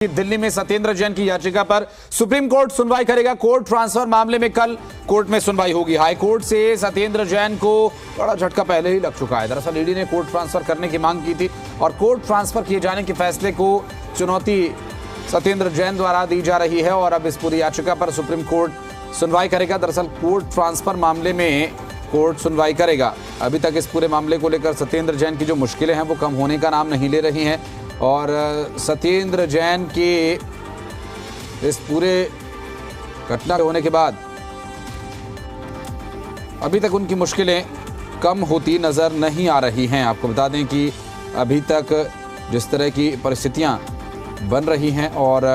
दिल्ली में सत्येंद्र जैन की याचिका पर सुप्रीम कोर्ट सुनवाई करेगा। कोर्ट ट्रांसफर मामले में कल कोर्ट में सुनवाई होगी। हाई कोर्ट से सत्येंद्र जैन को बड़ा झटका पहले ही लग चुका है। दरअसल ईडी ने कोर्ट ट्रांसफर करने की मांग की थी और कोर्ट ट्रांसफर किए जाने के फैसले को चुनौती सत्येंद्र जैन द्वारा दी जा रही है और अब इस पूरी याचिका पर सुप्रीम कोर्ट सुनवाई करेगा। दरअसल कोर्ट ट्रांसफर मामले में कोर्ट सुनवाई करेगा। अभी तक इस पूरे मामले को लेकर सत्येंद्र जैन की जो मुश्किलें हैं वो कम होने का नाम नहीं ले रही हैं और सत्येंद्र जैन के इस पूरे घटना होने के बाद अभी तक उनकी मुश्किलें कम होती नजर नहीं आ रही हैं। आपको बता दें कि अभी तक जिस तरह की परिस्थितियां बन रही हैं और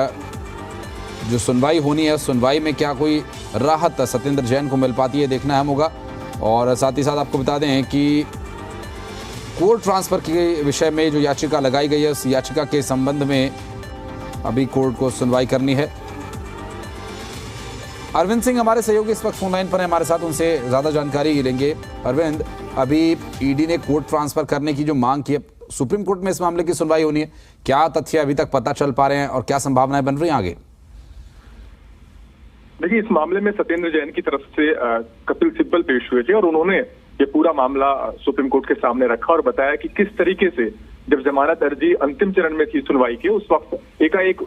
जो सुनवाई होनी है, सुनवाई में क्या कोई राहत सत्येंद्र जैन को मिल पाती है, देखना अहम होगा। और साथ ही साथ आपको बता दें कि कोर्ट ट्रांसफर के विषय में जो याचिका लगाई गई है, उस याचिका के संबंध में अभी कोर्ट को सुनवाई करनी है। अरविंद सिंह हमारे सहयोगी इस वक्त फोन लाइन पर है हमारे साथ, उनसे ज्यादा जानकारी लेंगे। अरविंद, अभी ईडी ने कोर्ट ट्रांसफर करने की जो मांग की है, सुप्रीम कोर्ट में इस मामले की सुनवाई होनी है, क्या तथ्य अभी तक पता चल पा रहे हैं और क्या संभावनाएं बन रही हैं आगे? देखिए, इस मामले में सत्येंद्र जैन की तरफ से कपिल सिब्बल पेश हुए थे और उन्होंने ये पूरा मामला सुप्रीम कोर्ट के सामने रखा और बताया कि किस तरीके से जब जमानत अर्जी अंतिम चरण में थी सुनवाई की, उस वक्त एकाएक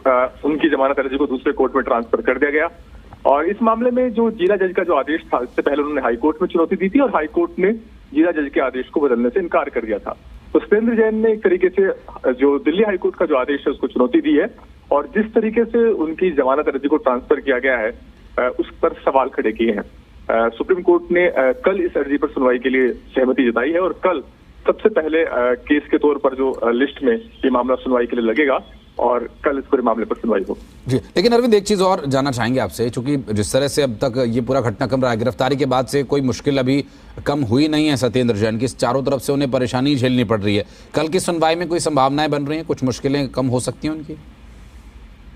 उनकी जमानत अर्जी को दूसरे कोर्ट में ट्रांसफर कर दिया गया। और इस मामले में जो जिला जज का जो आदेश था, इससे पहले उन्होंने हाई कोर्ट में चुनौती दी थी और हाई कोर्ट ने जिला जज के आदेश को बदलने से इनकार कर दिया था। तो सत्येंद्र जैन ने एक तरीके से जो दिल्ली हाई कोर्ट का जो आदेश है उसको चुनौती दी है और जिस तरीके से उनकी जमानत अर्जी को ट्रांसफर किया गया है उस पर सवाल खड़े किए हैं। सुप्रीम कोर्ट ने कल इस अर्जी पर सुनवाई के लिए सहमति जताई है और कल सबसे पहले केस के तौर पर जो लिस्ट में ये मामला सुनवाई के लिए लगेगा और कल इस पूरे मामले पर सुनवाई हो जी। लेकिन अरविंद, एक चीज और जानना चाहेंगे आपसे, क्योंकि जिस तरह से अब तक ये पूरा घटनाक्रम रहा है, गिरफ्तारी के बाद से कोई मुश्किल अभी कम हुई नहीं है सत्येंद्र जैन की, चारों तरफ से उन्हें परेशानी झेलनी पड़ रही है। कल की सुनवाई में कोई संभावनाएं बन रही हैं, कुछ मुश्किलें कम हो सकती हैं उनकी?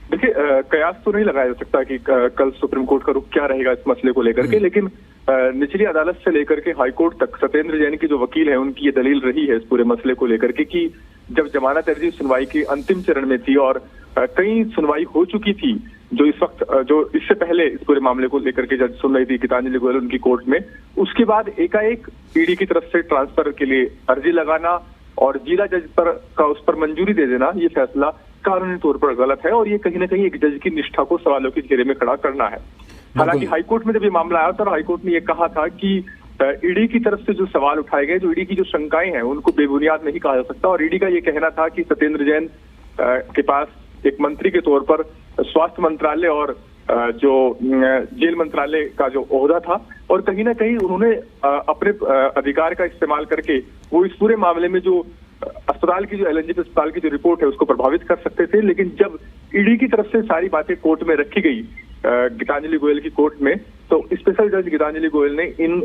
देखिए, कयास तो नहीं लगाया जा सकता कि कल सुप्रीम कोर्ट का रुख क्या रहेगा इस मसले को लेकर के, लेकिन निचली अदालत से लेकर के हाई कोर्ट तक सत्येंद्र जैन की जो वकील है उनकी ये दलील रही है इस पूरे मसले को लेकर के कि जब जमानत अर्जी सुनवाई की अंतिम चरण में थी और कई सुनवाई हो चुकी थी, जो इस वक्त जो इससे पहले इस पूरे मामले को लेकर के जज सुन रही थी गीतांजलि गोयल उनकी कोर्ट में, उसके बाद एकाएक ईडी की तरफ से ट्रांसफर के लिए अर्जी लगाना और जिला जज पर का उस पर मंजूरी दे देना, ये फैसला कानूनी तौर पर गलत है और ये कहीं ना कहीं एक जज की निष्ठा को सवालों के घेरे में खड़ा करना है। हालांकि हाईकोर्ट में जब ये मामला आया था, हाईकोर्ट ने ये कहा था कि ईडी की तरफ से जो सवाल उठाए गए, जो ईडी की जो शंकाएं हैं, उनको बेबुनियाद नहीं कहा जा सकता और ईडी का ये कहना था कि सत्येंद्र जैन के पास एक मंत्री के तौर पर स्वास्थ्य मंत्रालय और जो जेल मंत्रालय का जो ओहदा था और कहीं ना कहीं उन्होंने अपने अधिकार का इस्तेमाल करके वो इस पूरे मामले में जो अस्पताल की जो एलएनजेपी अस्पताल की जो रिपोर्ट है उसको प्रभावित कर सकते थे। लेकिन जब ईडी की तरफ से सारी बातें कोर्ट में रखी गई गीतांजलि गोयल की कोर्ट में, तो स्पेशल जज गीतांजलि गोयल ने इन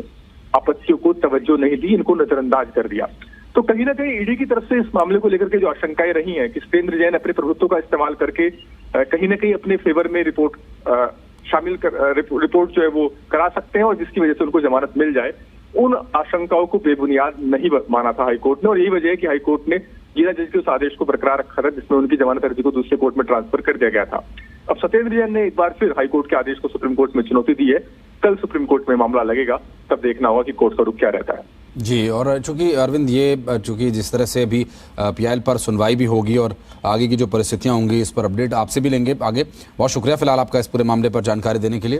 आपत्तियों को तवज्जो नहीं दी, इनको नजरअंदाज कर दिया। तो कहीं ना कहीं ईडी की तरफ से इस मामले को लेकर के जो आशंकाएं रही हैं कि सत्येंद्र जैन अपने प्रभुत्व का इस्तेमाल करके कहीं ना कहीं अपने फेवर में रिपोर्ट शामिल कर रिपोर्ट जो है वो करा सकते हैं और जिसकी वजह से उनको जमानत मिल जाए, उन आशंकाओं को बेबुनियाद नहीं माना था हाईकोर्ट ने और यही वजह है कि हाईकोर्ट ने जिला जज के उस आदेश को बरकरार रखा था जिसमें उनकी जमानत अर्जी को दूसरे कोर्ट में ट्रांसफर कर दिया गया था। अब सत्येंद्र जैन ने एक बार फिर हाईकोर्ट के आदेश को सुप्रीम कोर्ट में चुनौती दी है। कल सुप्रीम कोर्ट में मामला लगेगा, तब देखना होगा कि कोर्ट का रुख क्या रहता है जी। और चूंकि अरविंद, ये चूंकि जिस तरह से अभी पीआईएल पर सुनवाई भी होगी और आगे की जो परिस्थितियां होंगी इस पर अपडेट आपसे भी लेंगे आगे। बहुत शुक्रिया फिलहाल आपका इस पूरे मामले पर जानकारी देने के लिए।